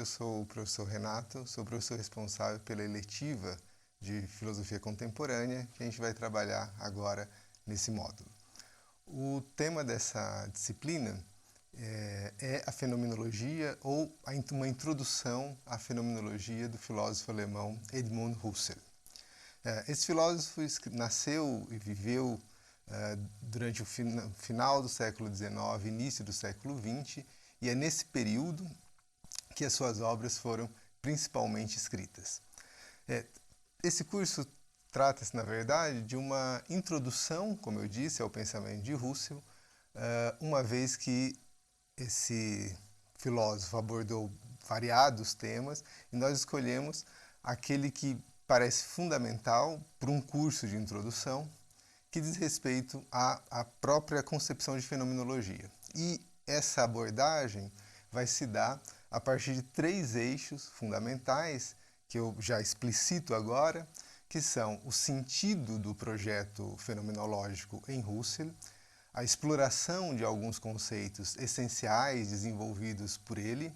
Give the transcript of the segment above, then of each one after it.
eu sou o professor Renato, sou o professor responsável pela eletiva de Filosofia Contemporânea, que a gente vai trabalhar agora nesse módulo. O tema dessa disciplina é a fenomenologia ou uma introdução à fenomenologia do filósofo alemão Edmund Husserl. Esse filósofo nasceu e viveu durante o final do século XIX, início do século XX, e é nesse período que as suas obras foram principalmente escritas. Esse curso trata-se, na verdade, de uma introdução, como eu disse, ao pensamento de Husserl, uma vez que esse filósofo abordou variados temas e nós escolhemos aquele que parece fundamental para um curso de introdução que diz respeito à própria concepção de fenomenologia. E essa abordagem vai se dar a partir de 3 eixos fundamentais que eu já explicito agora, que são o sentido do projeto fenomenológico em Husserl, a exploração de alguns conceitos essenciais desenvolvidos por ele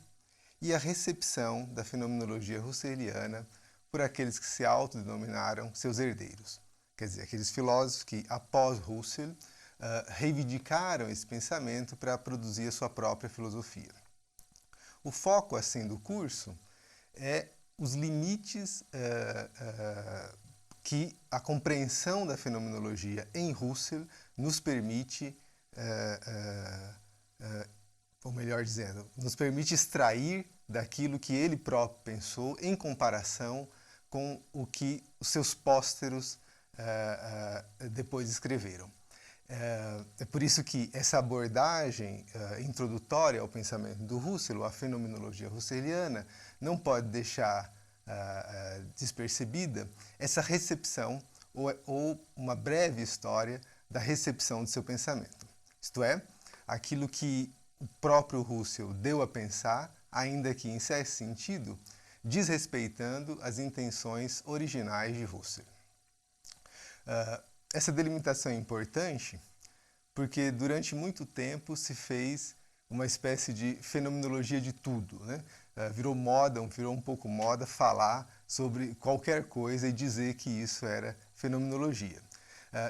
e a recepção da fenomenologia husserliana por aqueles que se autodenominaram seus herdeiros. Quer dizer, aqueles filósofos que, após Husserl, reivindicaram esse pensamento para produzir a sua própria filosofia. O foco, assim, do curso é os limites que a compreensão da fenomenologia em Husserl nos permite, ou melhor dizendo, nos permite extrair daquilo que ele próprio pensou em comparação com o que os seus pósteros depois escreveram. É por isso que essa abordagem introdutória ao pensamento do Husserl, a fenomenologia husserliana, não pode deixar despercebida essa recepção ou uma breve história da recepção de seu pensamento. Isto é, aquilo que o próprio Husserl deu a pensar, ainda que em certo sentido, desrespeitando as intenções originais de Husserl. Essa delimitação é importante porque durante muito tempo se fez uma espécie de fenomenologia de tudo, né? Virou um pouco moda falar sobre qualquer coisa e dizer que isso era fenomenologia,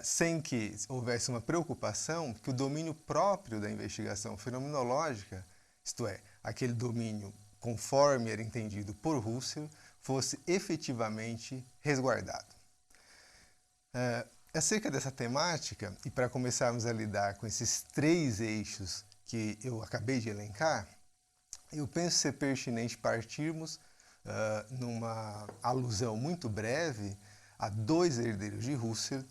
sem que houvesse uma preocupação que o domínio próprio da investigação fenomenológica, isto é, aquele domínio conforme era entendido por Husserl, fosse efetivamente resguardado. Acerca dessa temática, e para começarmos a lidar com esses 3 eixos que eu acabei de elencar, eu penso ser pertinente partirmos numa alusão muito breve a 2 herdeiros de Husserl,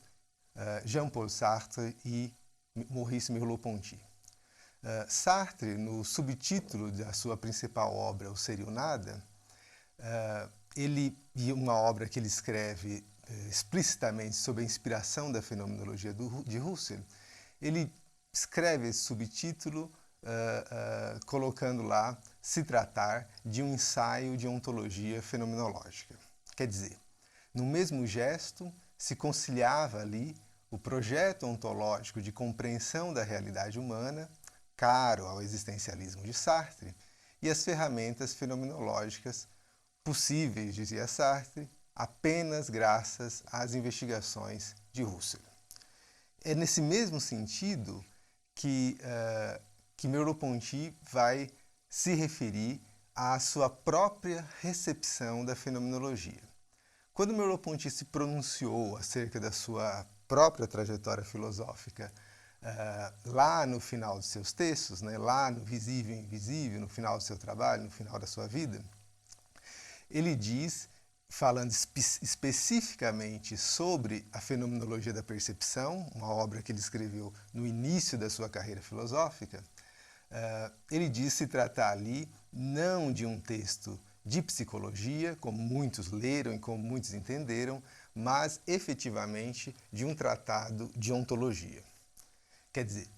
Jean-Paul Sartre e Maurice Merleau-Ponty. Sartre, no subtítulo da sua principal obra, O Ser e o Nada, e uma obra que ele escreve explicitamente sobre a inspiração da fenomenologia de Husserl, ele escreve esse subtítulo colocando lá se tratar de um ensaio de ontologia fenomenológica. Quer dizer, no mesmo gesto se conciliava ali o projeto ontológico de compreensão da realidade humana, caro ao existencialismo de Sartre, e as ferramentas fenomenológicas possíveis, dizia Sartre, apenas graças às investigações de Husserl. É nesse mesmo sentido que Merleau-Ponty vai se referir à sua própria recepção da fenomenologia. Quando Merleau-Ponty se pronunciou acerca da sua própria trajetória filosófica, lá no final de seus textos, né, lá no Visível e Invisível, no final do seu trabalho, no final da sua vida, ele diz, falando especificamente sobre a fenomenologia da percepção, uma obra que ele escreveu no início da sua carreira filosófica, ele diz se tratar ali não de um texto de psicologia, como muitos leram e como muitos entenderam, mas efetivamente de um tratado de ontologia. Quer dizer,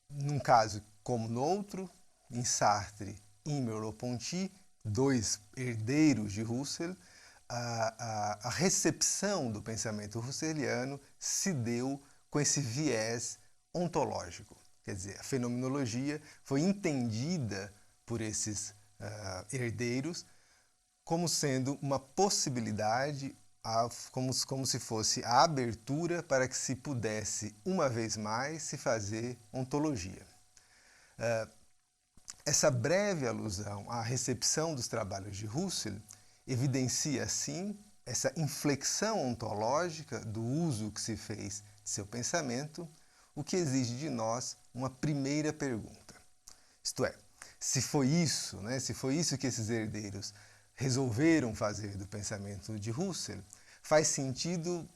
num caso como no outro, em Sartre e em Merleau-Ponty, 2 herdeiros de Husserl, a recepção do pensamento husserliano se deu com esse viés ontológico. Quer dizer, a fenomenologia foi entendida por esses herdeiros, como sendo uma possibilidade, como se fosse a abertura para que se pudesse, uma vez mais, se fazer ontologia. Essa breve alusão à recepção dos trabalhos de Husserl evidencia, assim, essa inflexão ontológica do uso que se fez de seu pensamento, o que exige de nós uma primeira pergunta. Isto é, se foi isso que esses herdeiros resolveram fazer do pensamento de Husserl, faz sentido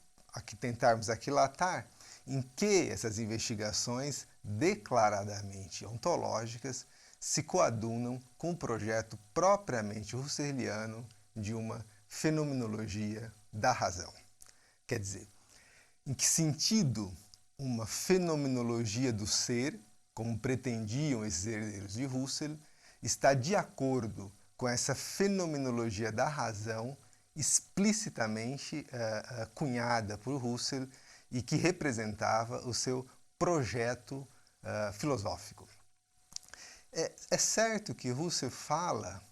tentarmos aquilatar em que essas investigações declaradamente ontológicas se coadunam com o projeto propriamente husserliano de uma fenomenologia da razão. Quer dizer, em que sentido uma fenomenologia do ser, como pretendiam esses herdeiros de Husserl, está de acordo com essa fenomenologia da razão explicitamente cunhada por Husserl e que representava o seu projeto filosófico. É certo que Husserl fala,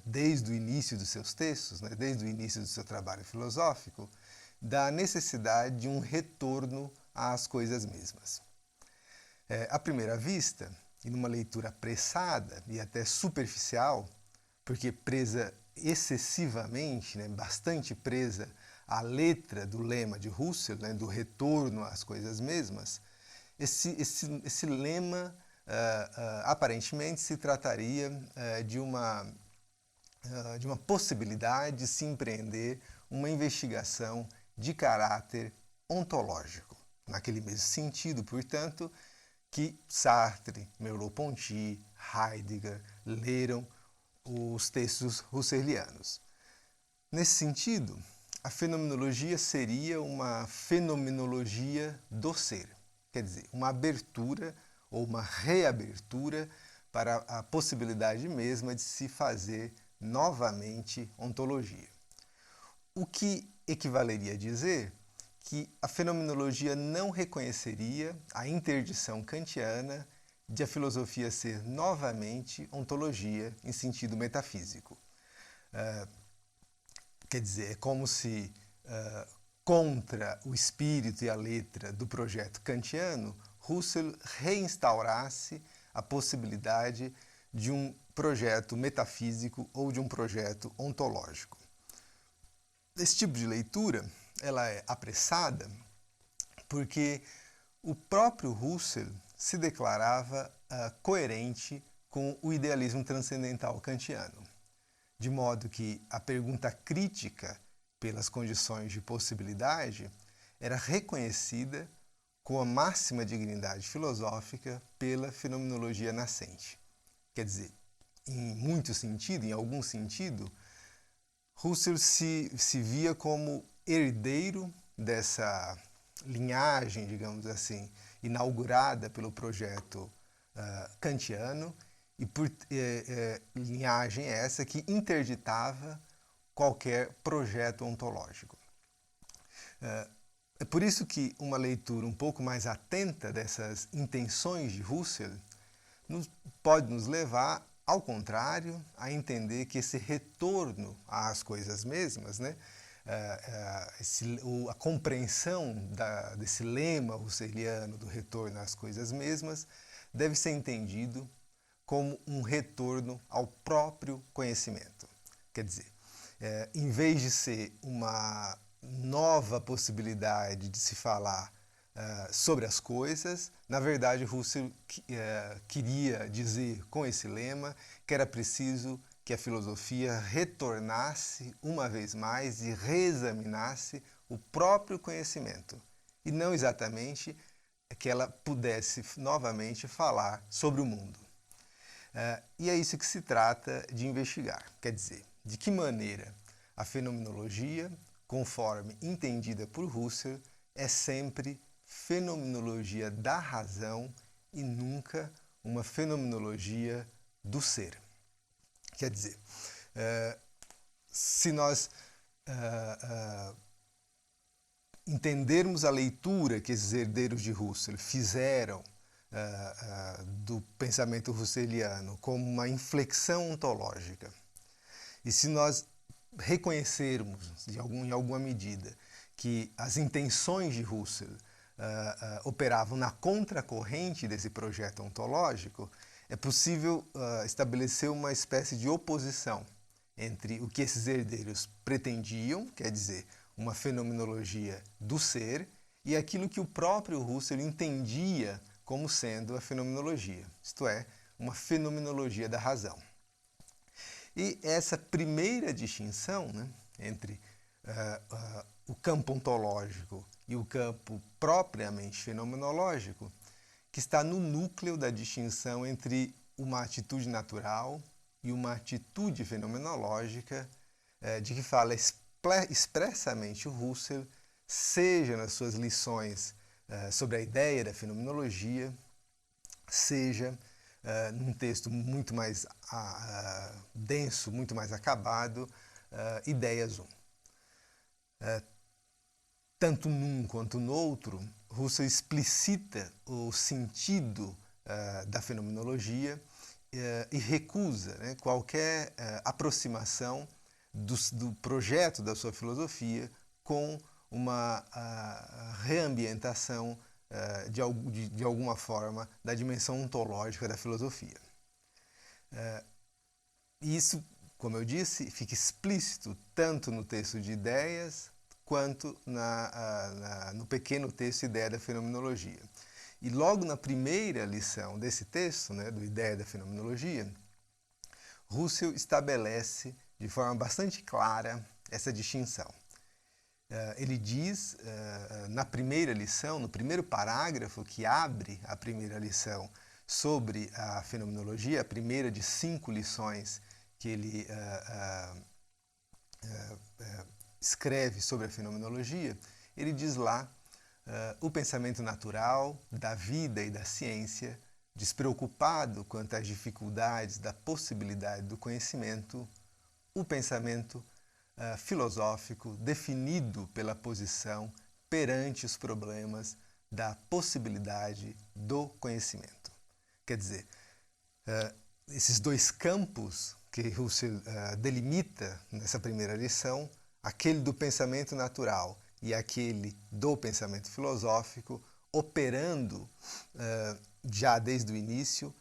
desde o início dos seus textos, desde o início do seu trabalho filosófico, da necessidade de um retorno às coisas mesmas. À primeira vista, e numa leitura apressada e até superficial, porque presa excessivamente, bastante presa à letra do lema de Husserl, do retorno às coisas mesmas, esse lema aparentemente se trataria de uma possibilidade de se empreender uma investigação de caráter ontológico. Naquele mesmo sentido, portanto, que Sartre, Merleau-Ponty, Heidegger leram os textos husserlianos. Nesse sentido, a fenomenologia seria uma fenomenologia do ser, quer dizer, uma abertura ou uma reabertura para a possibilidade mesma de se fazer novamente ontologia. O que equivaleria a dizer que a fenomenologia não reconheceria a interdição kantiana de a filosofia ser novamente ontologia em sentido metafísico. Quer dizer, é como se contra o espírito e a letra do projeto kantiano, Husserl reinstaurasse a possibilidade de um projeto metafísico ou de um projeto ontológico. Esse tipo de leitura ela é apressada porque o próprio Husserl se declarava coerente com o idealismo transcendental kantiano, de modo que a pergunta crítica pelas condições de possibilidade era reconhecida com a máxima dignidade filosófica pela fenomenologia nascente. Quer dizer, em algum sentido, Husserl se via como herdeiro dessa linhagem, digamos assim, inaugurada pelo projeto kantiano, e por linhagem essa que interditava qualquer projeto ontológico. É por isso que uma leitura um pouco mais atenta dessas intenções de Husserl pode nos levar, ao contrário, a entender que esse retorno às coisas mesmas, a compreensão desse lema husserliano do retorno às coisas mesmas deve ser entendido como um retorno ao próprio conhecimento. Quer dizer, em vez de ser uma nova possibilidade de se falar sobre as coisas, na verdade Husserl queria dizer com esse lema que era preciso que a filosofia retornasse uma vez mais e reexaminasse o próprio conhecimento, e não exatamente que ela pudesse novamente falar sobre o mundo. E é isso que se trata de investigar, quer dizer, de que maneira a fenomenologia, conforme entendida por Husserl, é sempre fenomenologia da razão e nunca uma fenomenologia do ser. Quer dizer, se nós entendermos a leitura que esses herdeiros de Husserl fizeram do pensamento russeliano como uma inflexão ontológica. E se nós reconhecermos, em alguma medida, que as intenções de Husserl operavam na contracorrente desse projeto ontológico, é possível estabelecer uma espécie de oposição entre o que esses herdeiros pretendiam, quer dizer, uma fenomenologia do ser, e aquilo que o próprio Husserl entendia como sendo a fenomenologia, isto é, uma fenomenologia da razão. E essa primeira distinção, né, entre o campo ontológico e o campo propriamente fenomenológico, que está no núcleo da distinção entre uma atitude natural e uma atitude fenomenológica, de que fala expressamente o Husserl, seja nas suas lições sobre a ideia da fenomenologia, seja num texto muito mais denso, muito mais acabado, Ideias 1. Tanto num quanto no outro, Husserl explicita o sentido da fenomenologia e recusa, né, qualquer aproximação do projeto da sua filosofia com uma reambientação de alguma forma da dimensão ontológica da filosofia. Isso, como eu disse, fica explícito tanto no texto de Ideias quanto no pequeno texto Ideia da Fenomenologia. E logo na primeira lição desse texto, né, do Ideia da Fenomenologia, Husserl estabelece de forma bastante clara essa distinção. Ele diz, na primeira lição, no primeiro parágrafo que abre a primeira lição sobre a fenomenologia, a primeira de 5 lições que ele escreve sobre a fenomenologia, ele diz lá: o pensamento natural da vida e da ciência, despreocupado quanto às dificuldades da possibilidade do conhecimento, o pensamento filosófico definido pela posição perante os problemas da possibilidade do conhecimento. Quer dizer, esses dois campos que Husserl delimita nessa primeira lição, aquele do pensamento natural e aquele do pensamento filosófico, operando já desde o início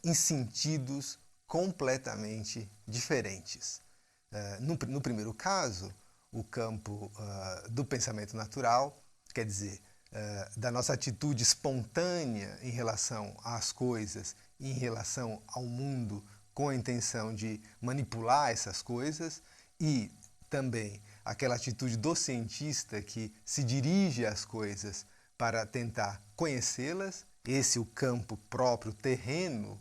em sentidos completamente diferentes. No primeiro caso, o campo do pensamento natural, quer dizer, da nossa atitude espontânea em relação às coisas, em relação ao mundo, com a intenção de manipular essas coisas, e também aquela atitude do cientista que se dirige às coisas para tentar conhecê-las, esse é o campo próprio, terreno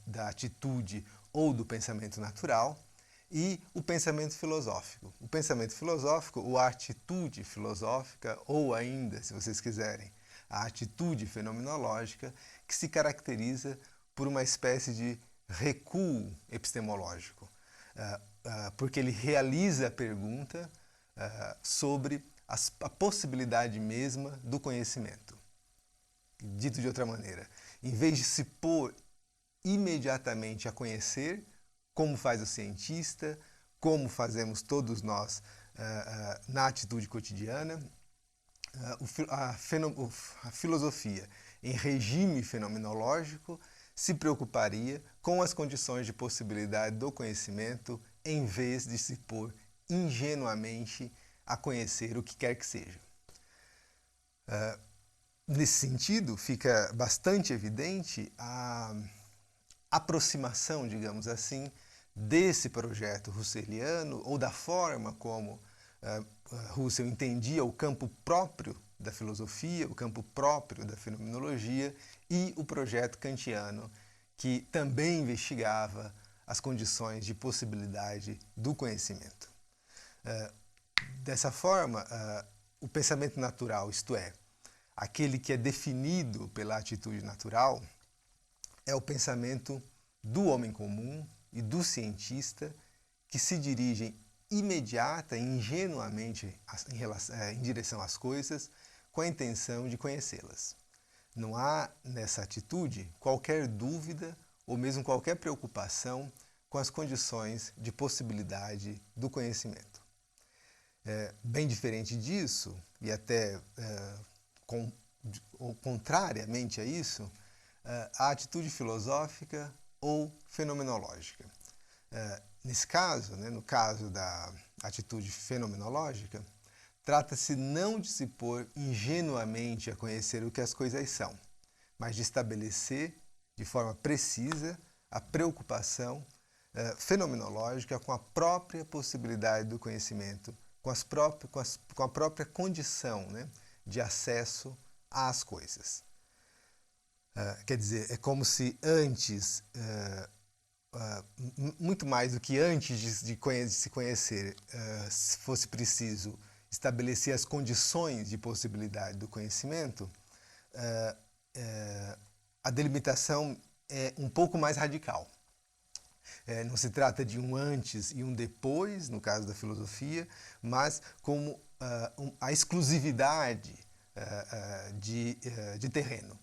da atitude ou do pensamento natural, e o pensamento filosófico. O pensamento filosófico, ou a atitude filosófica, ou ainda, se vocês quiserem, a atitude fenomenológica, que se caracteriza por uma espécie de recuo epistemológico, porque ele realiza a pergunta sobre a possibilidade mesma do conhecimento. Dito de outra maneira, em vez de se pôr imediatamente a conhecer, como faz o cientista, como fazemos todos nós na atitude cotidiana, a filosofia em regime fenomenológico se preocuparia com as condições de possibilidade do conhecimento em vez de se pôr ingenuamente a conhecer o que quer que seja. Nesse sentido, fica bastante evidente a aproximação, digamos assim, desse projeto husserliano, ou da forma como Husserl entendia o campo próprio da filosofia, o campo próprio da fenomenologia, e o projeto kantiano, que também investigava as condições de possibilidade do conhecimento. Dessa forma, o pensamento natural, isto é, aquele que é definido pela atitude natural, é o pensamento do homem comum e do cientista, que se dirigem imediata e ingenuamente em direção às coisas, com a intenção de conhecê-las. Não há nessa atitude qualquer dúvida ou mesmo qualquer preocupação com as condições de possibilidade do conhecimento. Bem diferente disso, e até contrariamente a isso, a atitude filosófica ou fenomenológica. Nesse caso, no caso da atitude fenomenológica, trata-se não de se pôr ingenuamente a conhecer o que as coisas são, mas de estabelecer de forma precisa a preocupação fenomenológica com a própria possibilidade do conhecimento, com a própria condição de acesso às coisas. Quer dizer, é como se antes, muito mais do que antes de se conhecer, fosse preciso estabelecer as condições de possibilidade do conhecimento, a delimitação é um pouco mais radical. Não se trata de um antes e um depois, no caso da filosofia, mas como a exclusividade de terreno.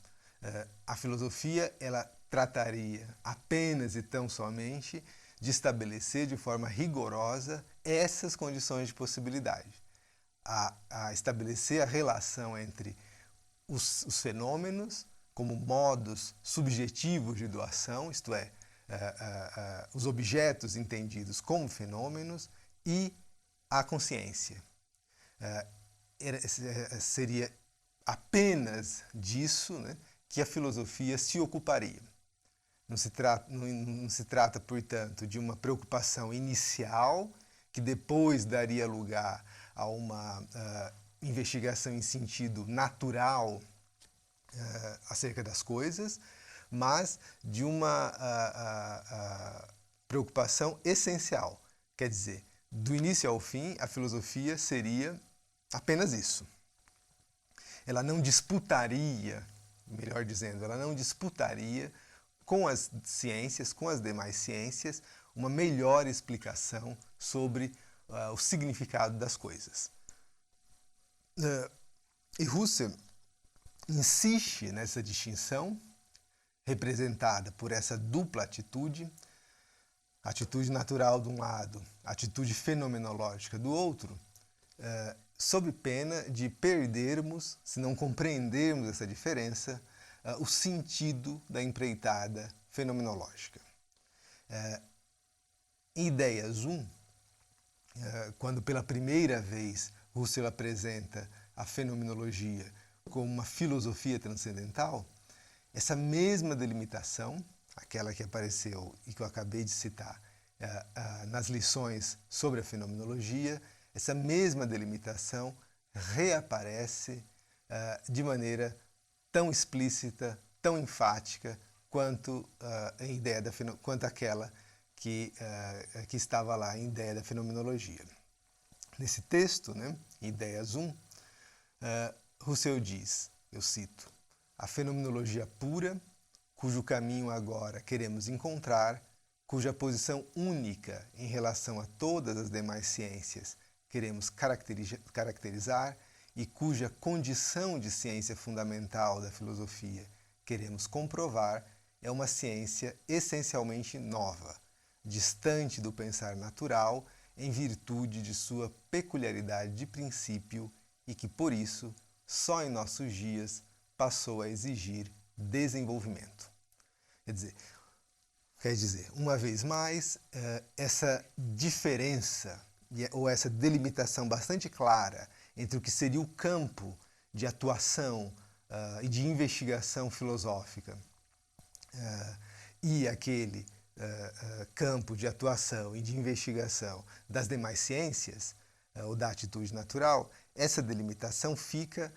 A filosofia ela trataria apenas e tão somente de estabelecer de forma rigorosa essas condições de possibilidade, a estabelecer a relação entre os fenômenos como modos subjetivos de doação, isto é, os objetos entendidos como fenômenos, e a consciência. Seria apenas disso que a filosofia se ocuparia. Não se trata, portanto, de uma preocupação inicial que depois daria lugar a uma investigação em sentido natural acerca das coisas, mas de uma preocupação essencial. Quer dizer, do início ao fim, a filosofia seria apenas isso. Ela não disputaria, melhor dizendo, ela não disputaria com as ciências, com as demais ciências, uma melhor explicação sobre o significado das coisas. E Husserl insiste nessa distinção, representada por essa dupla atitude, atitude natural de um lado, atitude fenomenológica do outro, sob pena de perdermos, se não compreendermos essa diferença, o sentido da empreitada fenomenológica. Em Ideias 1, quando pela primeira vez Husserl apresenta a fenomenologia como uma filosofia transcendental, essa mesma delimitação, aquela que apareceu e que eu acabei de citar nas lições sobre a fenomenologia, essa mesma delimitação reaparece de maneira tão explícita, tão enfática, quanto quanto aquela que estava lá em Ideia da Fenomenologia. Nesse texto, Ideias 1, Husserl diz, eu cito, a fenomenologia pura, cujo caminho agora queremos encontrar, cuja posição única em relação a todas as demais ciências queremos caracterizar e cuja condição de ciência fundamental da filosofia queremos comprovar, é uma ciência essencialmente nova, distante do pensar natural em virtude de sua peculiaridade de princípio e que, por isso, só em nossos dias passou a exigir desenvolvimento. Quer dizer, uma vez mais, essa diferença ou essa delimitação bastante clara entre o que seria o campo de atuação e de investigação filosófica e aquele campo de atuação e de investigação das demais ciências, ou da atitude natural, essa delimitação fica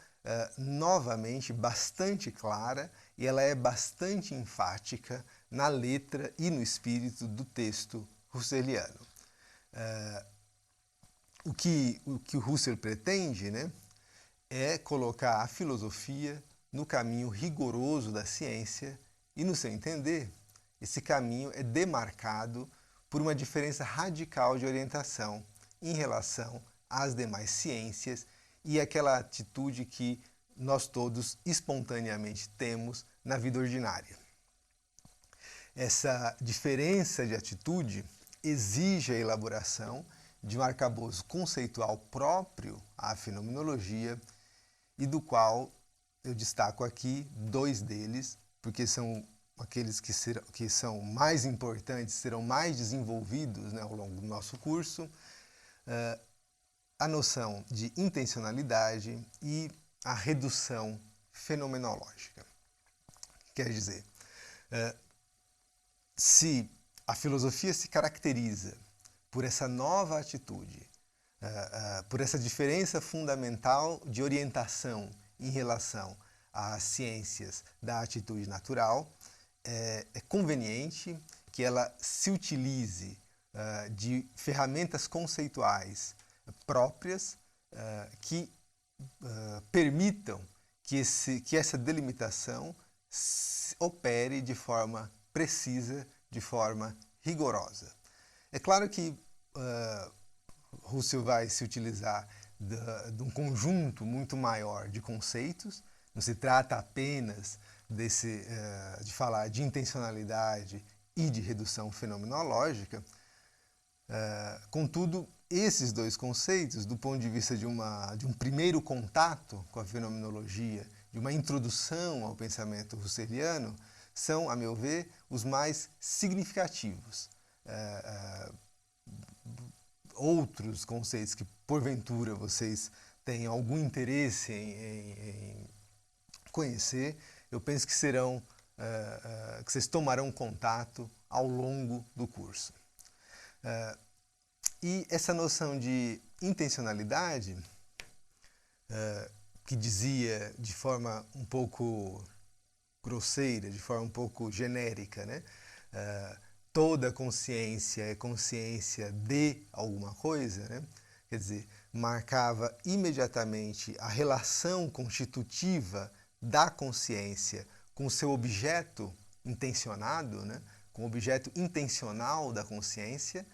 novamente bastante clara e ela é bastante enfática na letra e no espírito do texto husserliano. O que o Husserl pretende é colocar a filosofia no caminho rigoroso da ciência e, no seu entender, esse caminho é demarcado por uma diferença radical de orientação em relação às demais ciências e aquela atitude que nós todos espontaneamente temos na vida ordinária. Essa diferença de atitude exige a elaboração de um arcabouço conceitual próprio à fenomenologia e do qual eu destaco aqui dois deles, porque são aqueles que são mais importantes, serão mais desenvolvidos, né, ao longo do nosso curso, a noção de intencionalidade e a redução fenomenológica. Quer dizer, se a filosofia se caracteriza por essa nova atitude, por essa diferença fundamental de orientação em relação às ciências da atitude natural, é conveniente que ela se utilize de ferramentas conceituais próprias que permitam que essa delimitação opere de forma precisa, de forma rigorosa. É claro que Husserl vai se utilizar de um conjunto muito maior de conceitos, não se trata apenas de falar de intencionalidade e de redução fenomenológica. Contudo, esses dois conceitos, do ponto de vista de um primeiro contato com a fenomenologia, de uma introdução ao pensamento husserliano, são, a meu ver, os mais significativos. Outros conceitos que, porventura, vocês tenham algum interesse em conhecer, eu penso que que vocês tomarão contato ao longo do curso. E essa noção de intencionalidade, que dizia de forma um pouco grosseira, de forma um pouco genérica, né? Toda consciência é consciência de alguma coisa, né? Quer dizer, marcava imediatamente a relação constitutiva da consciência com o seu objeto intencionado, né? Com o objeto intencional da consciência.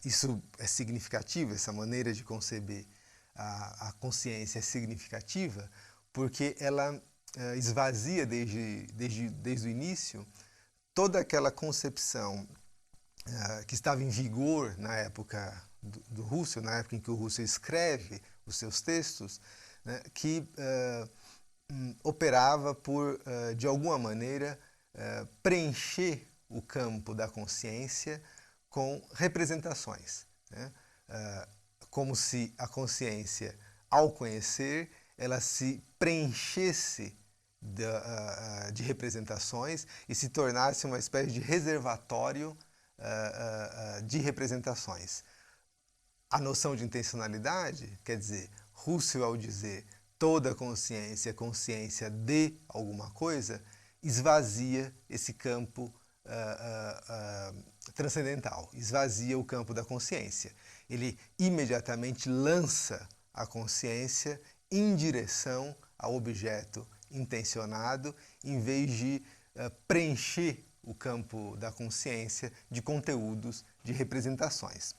Isso é significativo, essa maneira de conceber a consciência é significativa, porque ela esvazia desde o início toda aquela concepção que estava em vigor na época do Husserl, na época em que o Husserl escreve os seus textos, né, que operava por, de alguma maneira, preencher o campo da consciência com representações, né? Como se a consciência, ao conhecer, ela se preenchesse de representações e se tornasse uma espécie de reservatório de representações. A noção de intencionalidade, quer dizer, Husserl, ao dizer toda consciência é consciência de alguma coisa, esvazia esse campo transcendental, esvazia o campo da consciência. Ele imediatamente lança a consciência em direção ao objeto intencionado, em vez de preencher o campo da consciência de conteúdos, de representações.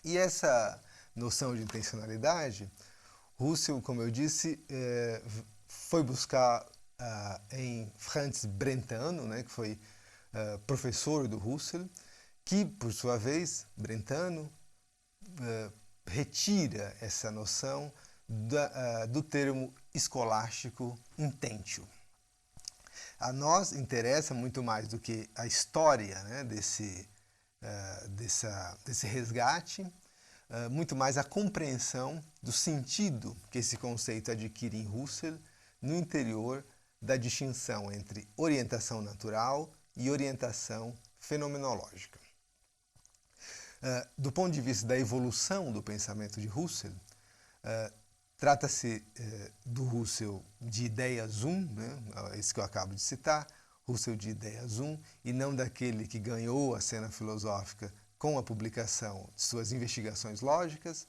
E essa noção de intencionalidade, Husserl, como eu disse, foi buscar em Franz Brentano, né, que foi professor do Husserl, que, por sua vez, Brentano retira essa noção do termo escolástico intentio. A nós interessa muito mais do que a história, né, desse resgate, muito mais a compreensão do sentido que esse conceito adquire em Husserl no interior da distinção entre orientação natural e orientação fenomenológica. Do ponto de vista da evolução do pensamento de Husserl, trata-se do Husserl de ideias 1, né, esse que eu acabo de citar, Husserl de ideias 1, e não daquele que ganhou a cena filosófica com a publicação de suas investigações lógicas.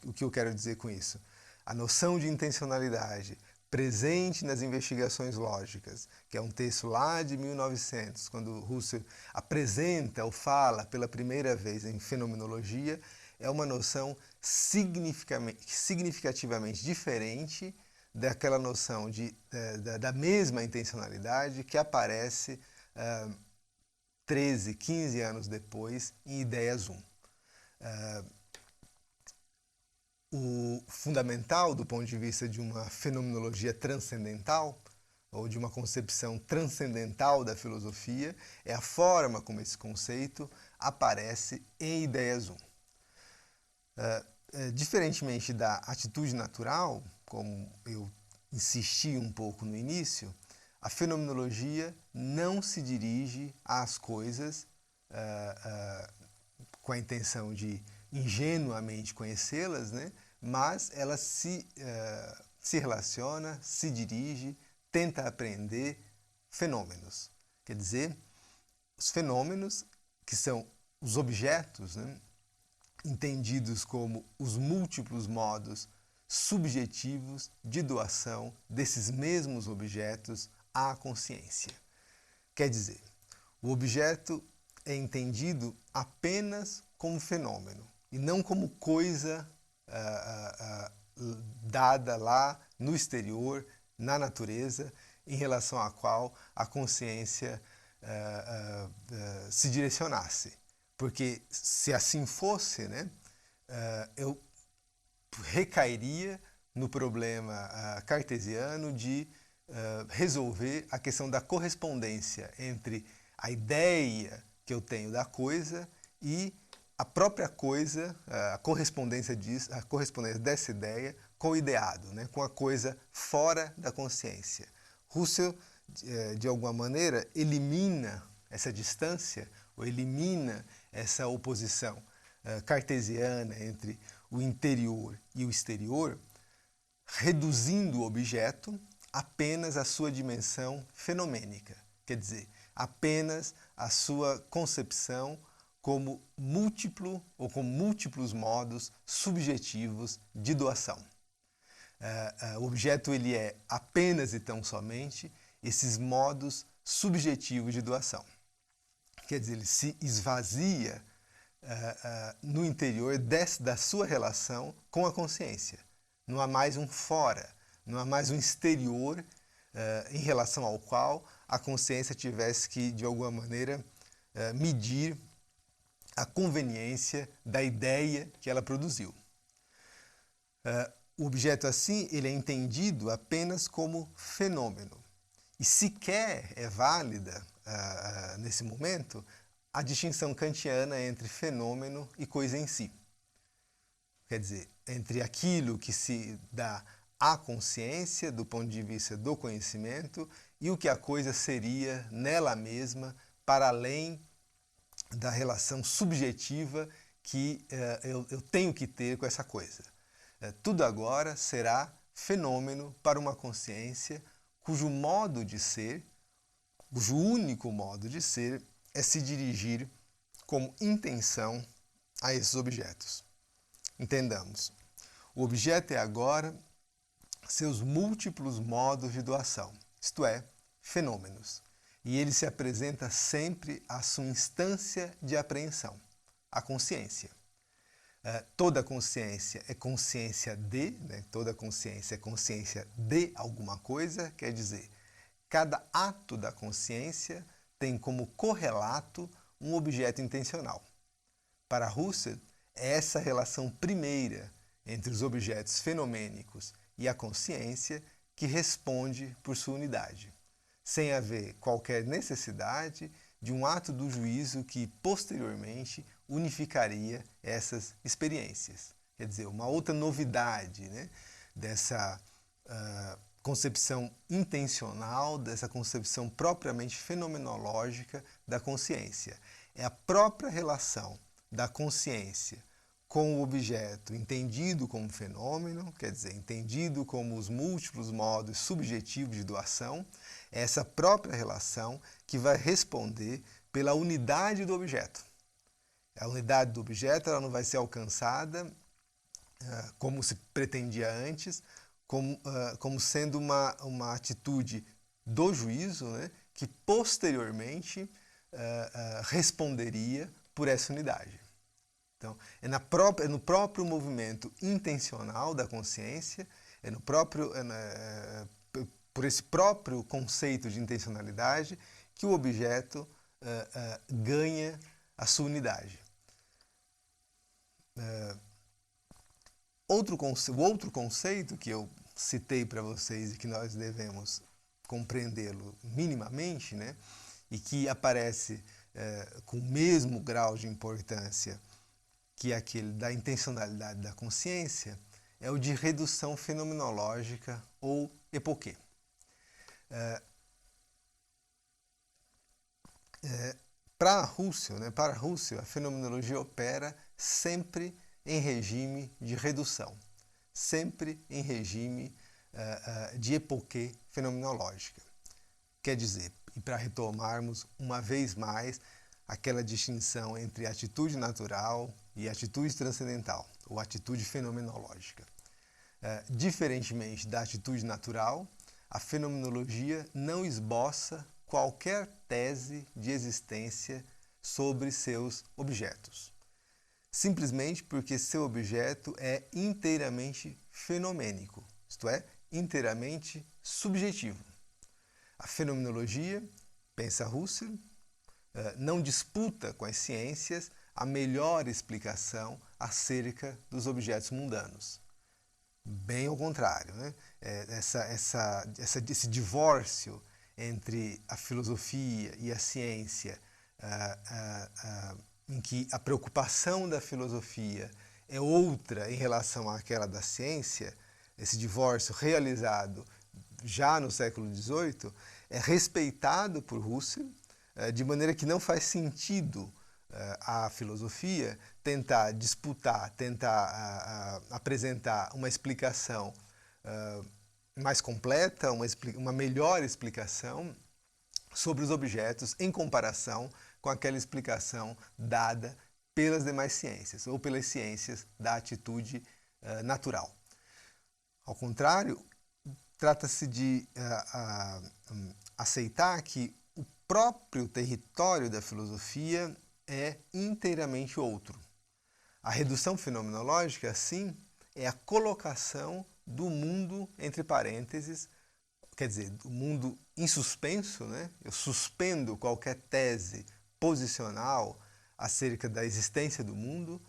O que eu quero dizer com isso? A noção de intencionalidade presente nas investigações lógicas, que é um texto lá de 1900, quando Husserl apresenta ou fala pela primeira vez em fenomenologia, é uma noção significativamente diferente daquela noção da mesma intencionalidade que aparece 13, 15 anos depois em Ideias 1. O fundamental do ponto de vista de uma fenomenologia transcendental, ou de uma concepção transcendental da filosofia, é a forma como esse conceito aparece em Ideias 1. Diferentemente da atitude natural, como eu insisti um pouco no início, a fenomenologia não se dirige às coisas com a intenção de ingenuamente conhecê-las, né? Mas ela se relaciona, se dirige, tenta aprender fenômenos. Quer dizer, os fenômenos, que são os objetos, né, entendidos como os múltiplos modos subjetivos de doação desses mesmos objetos à consciência. Quer dizer, o objeto é entendido apenas como fenômeno e não como coisa dada lá no exterior, na natureza, em relação à qual a consciência se direcionasse. Porque se assim fosse, né, eu recairia no problema cartesiano de resolver a questão da correspondência entre a ideia que eu tenho da coisa e a própria coisa, a correspondência dessa ideia com o ideado, né, com a coisa fora da consciência. Husserl, de alguma maneira, elimina essa distância, ou elimina essa oposição cartesiana entre o interior e o exterior, reduzindo o objeto apenas à sua dimensão fenomênica, quer dizer, apenas à sua concepção como múltiplo ou com múltiplos modos subjetivos de doação. O objeto ele é apenas e tão somente esses modos subjetivos de doação. Quer dizer, ele se esvazia no interior da sua relação com a consciência. Não há mais um fora, não há mais um exterior em relação ao qual a consciência tivesse que, de alguma maneira, medir a conveniência da ideia que ela produziu. O objeto assim ele é entendido apenas como fenômeno. E sequer é válida, nesse momento, a distinção kantiana entre fenômeno e coisa em si. Quer dizer, entre aquilo que se dá à consciência do ponto de vista do conhecimento e o que a coisa seria nela mesma para além da relação subjetiva que eu tenho que ter com essa coisa. Tudo agora será fenômeno para uma consciência cujo modo de ser, cujo único modo de ser é se dirigir como intenção a esses objetos. Entendamos, o objeto é agora seus múltiplos modos de doação, isto é, fenômenos, e ele se apresenta sempre à sua instância de apreensão, a consciência. Toda consciência é consciência de, né? Toda consciência é consciência de alguma coisa, quer dizer, cada ato da consciência tem como correlato um objeto intencional. Para Husserl, é essa relação primeira entre os objetos fenomênicos e a consciência que responde por sua unidade, sem haver qualquer necessidade de um ato do juízo que, posteriormente, unificaria essas experiências. Quer dizer, uma outra novidade, né, dessa concepção intencional, dessa concepção propriamente fenomenológica da consciência. É a própria relação da consciência com o objeto entendido como fenômeno, quer dizer, entendido como os múltiplos modos subjetivos de doação, é essa própria relação que vai responder pela unidade do objeto. A unidade do objeto ela não vai ser alcançada como se pretendia antes, como sendo uma atitude do juízo, né, que posteriormente responderia por essa unidade. Então, é no próprio movimento intencional da consciência, por esse próprio conceito de intencionalidade que o objeto ganha a sua unidade. O outro conceito que eu citei para vocês e que nós devemos compreendê-lo minimamente, né, e que aparece com o mesmo grau de importância que aquele da intencionalidade da consciência, é o de redução fenomenológica ou epoquê. Para Husserl, a fenomenologia opera sempre em regime de redução, sempre em regime de epoquê fenomenológica. Quer dizer, e para retomarmos uma vez mais aquela distinção entre atitude natural e atitude transcendental, ou atitude fenomenológica. Diferentemente da atitude natural, a fenomenologia não esboça qualquer tese de existência sobre seus objetos, simplesmente porque seu objeto é inteiramente fenomênico, isto é, inteiramente subjetivo. A fenomenologia, pensa Husserl, não disputa com as ciências a melhor explicação acerca dos objetos mundanos. Bem ao contrário, né? Esse divórcio entre a filosofia e a ciência, em que a preocupação da filosofia é outra em relação àquela da ciência, esse divórcio realizado já no século XVIII, é respeitado por Husserl, de maneira que não faz sentido a filosofia tentar disputar, tentar apresentar uma explicação mais completa, uma melhor explicação sobre os objetos em comparação com aquela explicação dada pelas demais ciências, ou pelas ciências da atitude natural. Ao contrário, trata-se de aceitar que o próprio território da filosofia é inteiramente outro. A redução fenomenológica, assim, é a colocação do mundo entre parênteses, quer dizer, do mundo em suspenso, né? Eu suspendo qualquer tese posicional acerca da existência do mundo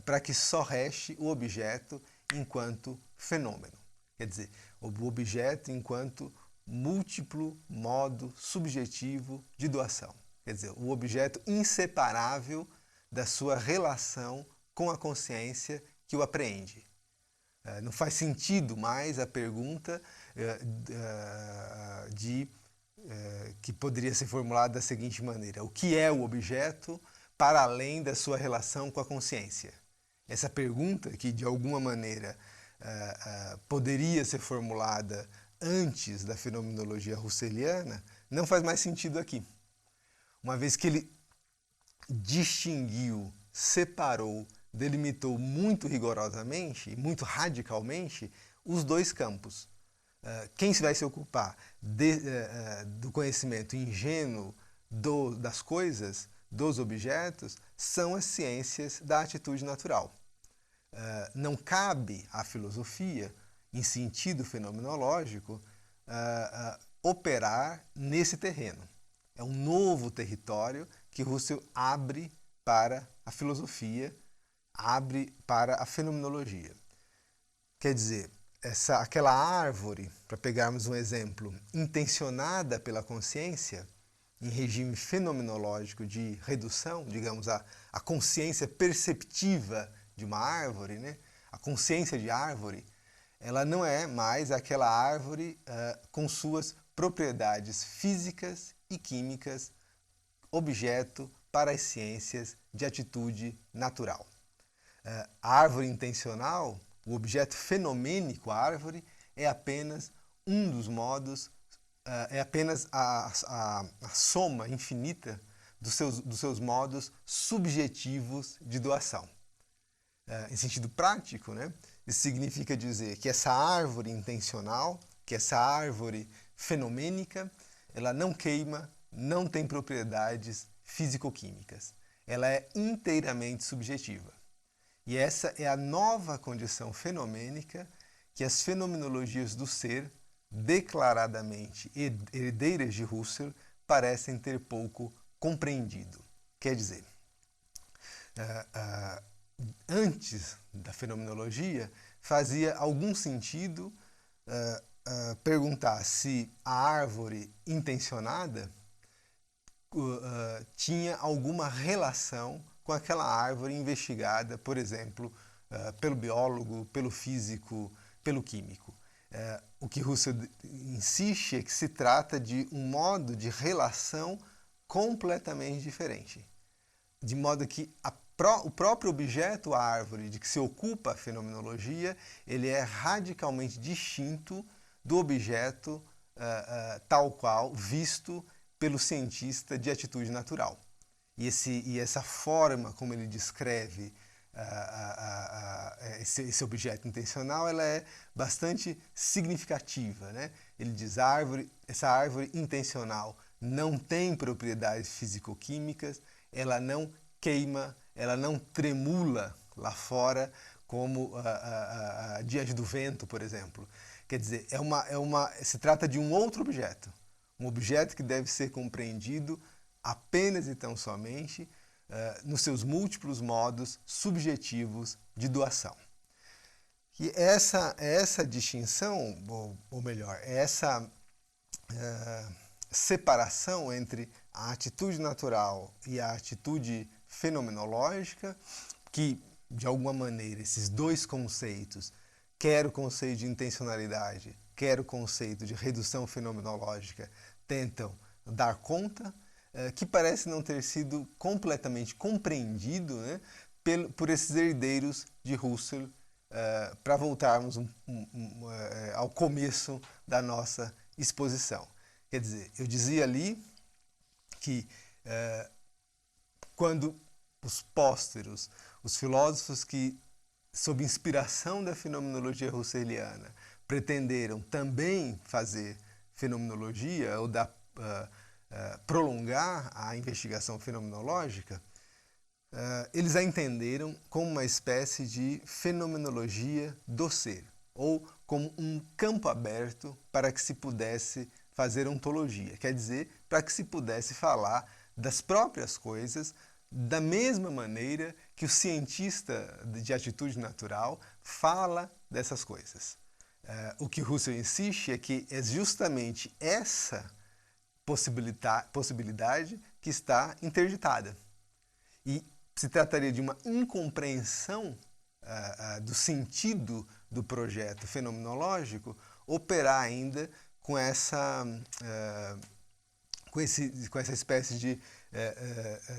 para que só reste o objeto enquanto fenômeno. Quer dizer, o objeto enquanto múltiplo modo subjetivo de doação. Quer dizer, o objeto inseparável da sua relação com a consciência que o apreende. Não faz sentido mais a pergunta que poderia ser formulada da seguinte maneira: o que é o objeto para além da sua relação com a consciência? Essa pergunta, que de alguma maneira poderia ser formulada antes da fenomenologia husserliana, não faz mais sentido aqui. Uma vez que ele distinguiu, separou, delimitou muito rigorosamente, muito radicalmente, os dois campos. Quem vai se ocupar do conhecimento ingênuo das coisas, dos objetos, são as ciências da atitude natural. Não cabe à filosofia, em sentido fenomenológico, operar nesse terreno. É um novo território que Husserl abre para a filosofia, abre para a fenomenologia. Quer dizer, aquela árvore, para pegarmos um exemplo, intencionada pela consciência, em regime fenomenológico de redução, digamos, a consciência perceptiva de uma árvore, né? A consciência de árvore, ela não é mais aquela árvore com suas propriedades físicas e químicas, objeto para as ciências de atitude natural. A árvore intencional, o objeto fenomênico, a árvore, é apenas um dos modos, é apenas a soma infinita dos seus modos subjetivos de doação. Em sentido prático, né, isso significa dizer que essa árvore intencional, que essa árvore fenomênica, ela não queima, não tem propriedades físico-químicas. Ela é inteiramente subjetiva. E essa é a nova condição fenomênica que as fenomenologias do ser, declaradamente herdeiras de Husserl, parecem ter pouco compreendido. Quer dizer, antes da fenomenologia, fazia algum sentido perguntar se a árvore intencionada tinha alguma relação com aquela árvore investigada, por exemplo, pelo biólogo, pelo físico, pelo químico. O que Husserl insiste é que se trata de um modo de relação completamente diferente. De modo que o próprio objeto, a árvore, de que se ocupa a fenomenologia, ele é radicalmente distinto do objeto tal qual visto pelo cientista de atitude natural. E essa forma como ele descreve esse objeto intencional, ela é bastante significativa, né? Ele diz, essa árvore intencional não tem propriedades físico-químicas, ela não queima, ela não tremula lá fora, como diante do vento, por exemplo. Quer dizer, se trata de um outro objeto, um objeto que deve ser compreendido apenas e tão somente nos seus múltiplos modos subjetivos de doação. E essa distinção, ou melhor, essa separação entre a atitude natural e a atitude fenomenológica, que, de alguma maneira, esses dois conceitos, quer o conceito de intencionalidade, quer o conceito de redução fenomenológica, tentam dar conta, que parece não ter sido completamente compreendido, né, por esses herdeiros de Husserl, para voltarmos ao começo da nossa exposição. Quer dizer, eu dizia ali que quando os pósteros, os filósofos que, sob inspiração da fenomenologia husserliana, pretenderam também fazer fenomenologia ou prolongar a investigação fenomenológica, eles a entenderam como uma espécie de fenomenologia do ser, ou como um campo aberto para que se pudesse fazer ontologia, quer dizer, para que se pudesse falar das próprias coisas da mesma maneira que o cientista de atitude natural fala dessas coisas. O que Husserl insiste é que é justamente essa possibilidade que está interditada. E se trataria de uma incompreensão do sentido do projeto fenomenológico operar ainda com essa espécie de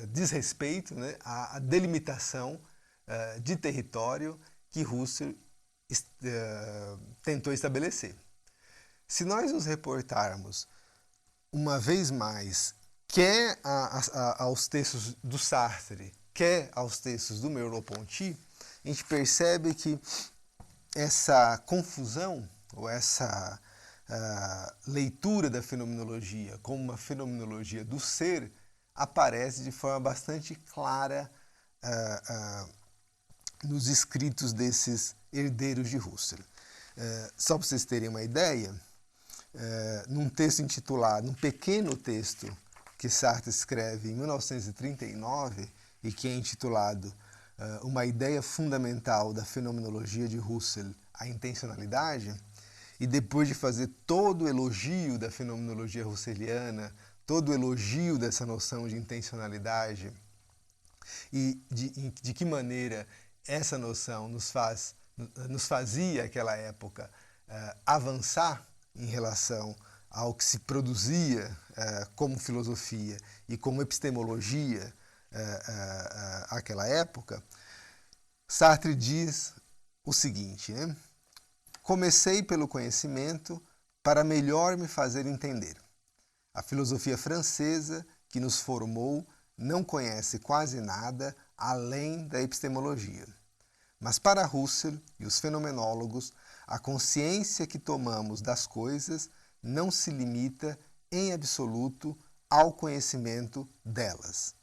desrespeito, né, à delimitação de território que Husserl tentou estabelecer. Se nós nos reportarmos uma vez mais, quer aos textos do Sartre, quer aos textos do Merleau-Ponty, a gente percebe que essa confusão, ou essa leitura da fenomenologia como uma fenomenologia do ser, aparece de forma bastante clara nos escritos desses herdeiros de Husserl. Só para vocês terem uma ideia, num texto intitulado, num pequeno texto que Sartre escreve em 1939 e que é intitulado Uma ideia fundamental da fenomenologia de Husserl, a intencionalidade, e depois de fazer todo o elogio da fenomenologia husserliana, todo o elogio dessa noção de intencionalidade e de que maneira essa noção nos fazia, naquela época, avançar em relação ao que se produzia como filosofia e como epistemologia naquela época, Sartre diz o seguinte, né? Comecei pelo conhecimento para melhor me fazer entender. A filosofia francesa que nos formou não conhece quase nada além da epistemologia. Mas para Husserl e os fenomenólogos, a consciência que tomamos das coisas não se limita em absoluto ao conhecimento delas.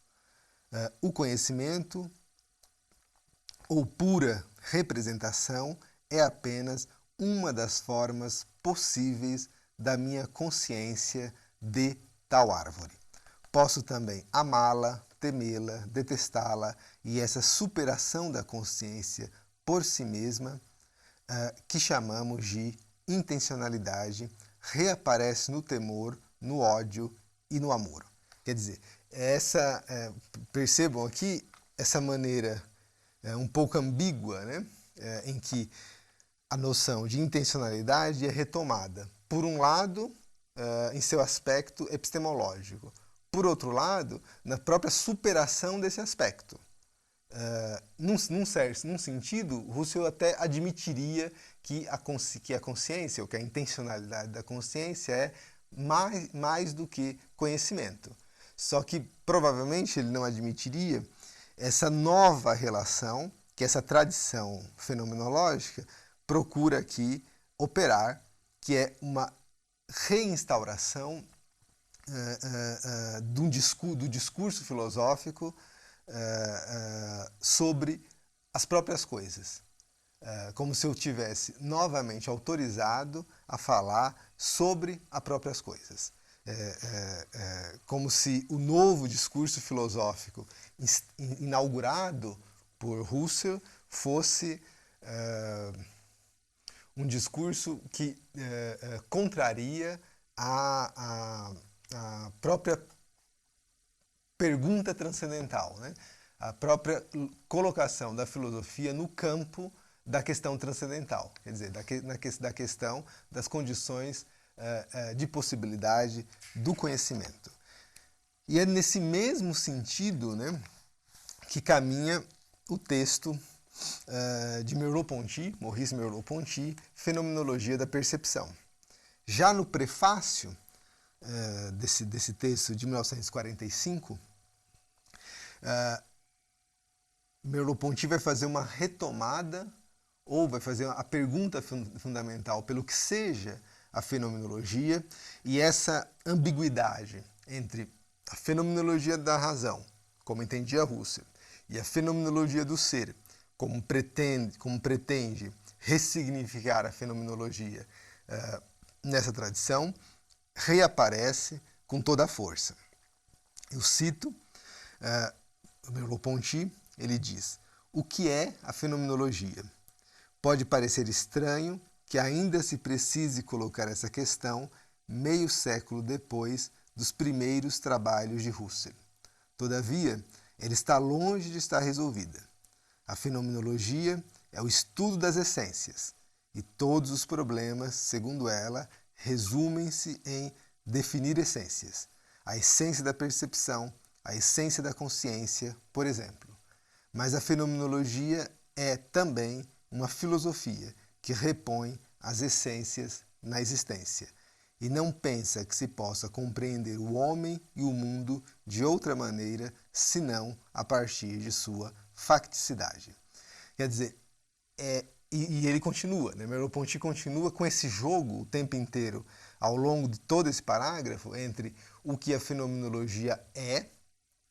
O conhecimento ou pura representação é apenas uma das formas possíveis da minha consciência de tal árvore. Posso também amá-la, temê-la, detestá-la, e essa superação da consciência por si mesma, que chamamos de intencionalidade, reaparece no temor, no ódio e no amor. Quer dizer, percebam aqui essa maneira um pouco ambígua, né? Em que a noção de intencionalidade é retomada, por um lado, em seu aspecto epistemológico, por outro lado, na própria superação desse aspecto. Num sentido, Husserl até admitiria que a consciência, ou que a intencionalidade da consciência é mais do que conhecimento. Só que, provavelmente, ele não admitiria essa nova relação que essa tradição fenomenológica procura aqui operar, que é uma reinstauração do discurso filosófico sobre as próprias coisas. Como se eu tivesse novamente autorizado a falar sobre as próprias coisas. Como se o novo discurso filosófico inaugurado por Husserl fosse um discurso que contraria a própria pergunta transcendental, né? A própria colocação da filosofia no campo da questão transcendental, quer dizer, da questão das condições de possibilidade do conhecimento. E é nesse mesmo sentido, né, que caminha o texto de Merleau-Ponty, Maurice Merleau-Ponty, Fenomenologia da Percepção. Já no prefácio desse texto de 1945, Merleau-Ponty vai fazer uma retomada, ou vai fazer a pergunta fundamental pelo que seja a fenomenologia, e essa ambiguidade entre a fenomenologia da razão, como entendia Husserl, e a fenomenologia do ser, como pretende ressignificar a fenomenologia nessa tradição, reaparece com toda a força. Eu cito Merleau-Ponty, ele diz: o que é a fenomenologia? Pode parecer estranho que ainda se precise colocar essa questão meio século depois dos primeiros trabalhos de Husserl. Todavia, ela está longe de estar resolvida. A fenomenologia é o estudo das essências, e todos os problemas, segundo ela, resumem-se em definir essências. A essência da percepção, a essência da consciência, por exemplo. Mas a fenomenologia é também uma filosofia que repõe as essências na existência e não pensa que se possa compreender o homem e o mundo de outra maneira senão a partir de sua facticidade. Quer dizer, e ele continua, né? Merleau-Ponty continua com esse jogo o tempo inteiro, ao longo de todo esse parágrafo, entre o que a fenomenologia é,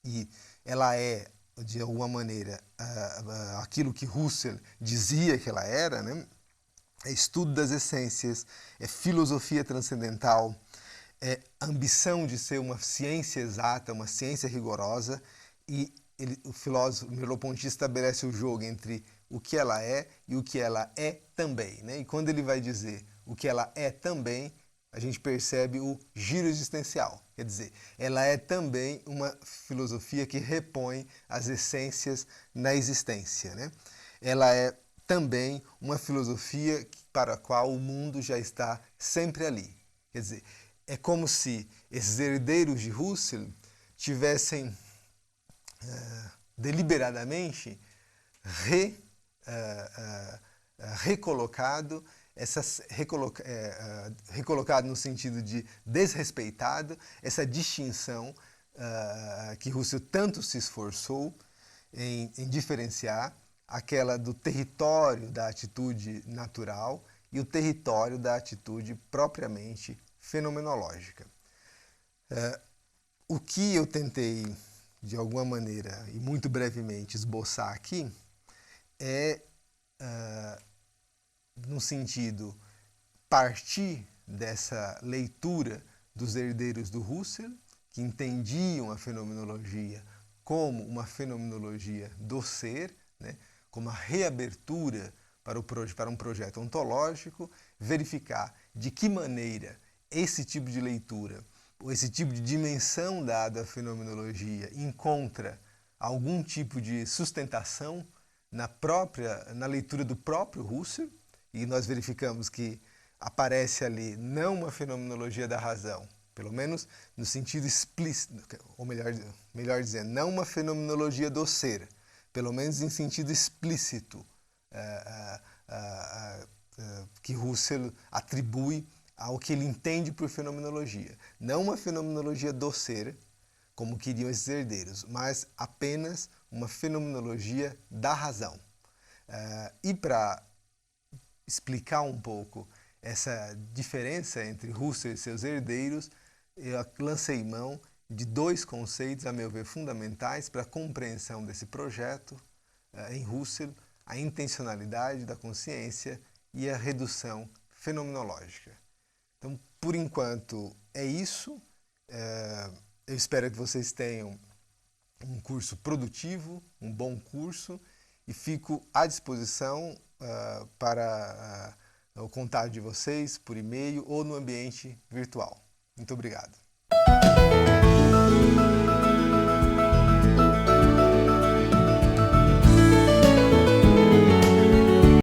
e ela é, de alguma maneira, aquilo que Husserl dizia que ela era, né? É estudo das essências, é filosofia transcendental, é ambição de ser uma ciência exata, uma ciência rigorosa, e o filósofo Merleau-Ponty estabelece o jogo entre o que ela é e o que ela é também, né? E quando ele vai dizer o que ela é também, a gente percebe o giro existencial. Quer dizer, ela é também uma filosofia que repõe as essências na existência, né? Ela é também uma filosofia para a qual o mundo já está sempre ali. Quer dizer, é como se esses herdeiros de Husserl tivessem deliberadamente recolocado recolocado no sentido de desrespeitado essa distinção que Husserl tanto se esforçou em diferenciar, aquela do território da atitude natural e o território da atitude propriamente fenomenológica. O que eu tentei, de alguma maneira, e muito brevemente, esboçar aqui, é, no sentido, partir dessa leitura dos herdeiros do Husserl, que entendiam a fenomenologia como uma fenomenologia do ser, né, como a reabertura para um projeto ontológico, verificar de que maneira esse tipo de leitura, ou esse tipo de dimensão dada à fenomenologia encontra algum tipo de sustentação na leitura do próprio Husserl, e nós verificamos que aparece ali não uma fenomenologia da razão, pelo menos no sentido explícito, ou melhor dizendo, não uma fenomenologia do ser, pelo menos em sentido explícito, que Husserl atribui ao que ele entende por fenomenologia. Não uma fenomenologia do ser, como queriam esses herdeiros, mas apenas uma fenomenologia da razão. E para explicar um pouco essa diferença entre Husserl e seus herdeiros, eu lancei mão de dois conceitos, a meu ver, fundamentais para a compreensão desse projeto em Husserl: a intencionalidade da consciência e a redução fenomenológica. Então, por enquanto, é isso. Eu espero que vocês tenham um curso produtivo, um bom curso, e fico à disposição para o contato de vocês por e-mail ou no ambiente virtual. Muito obrigado.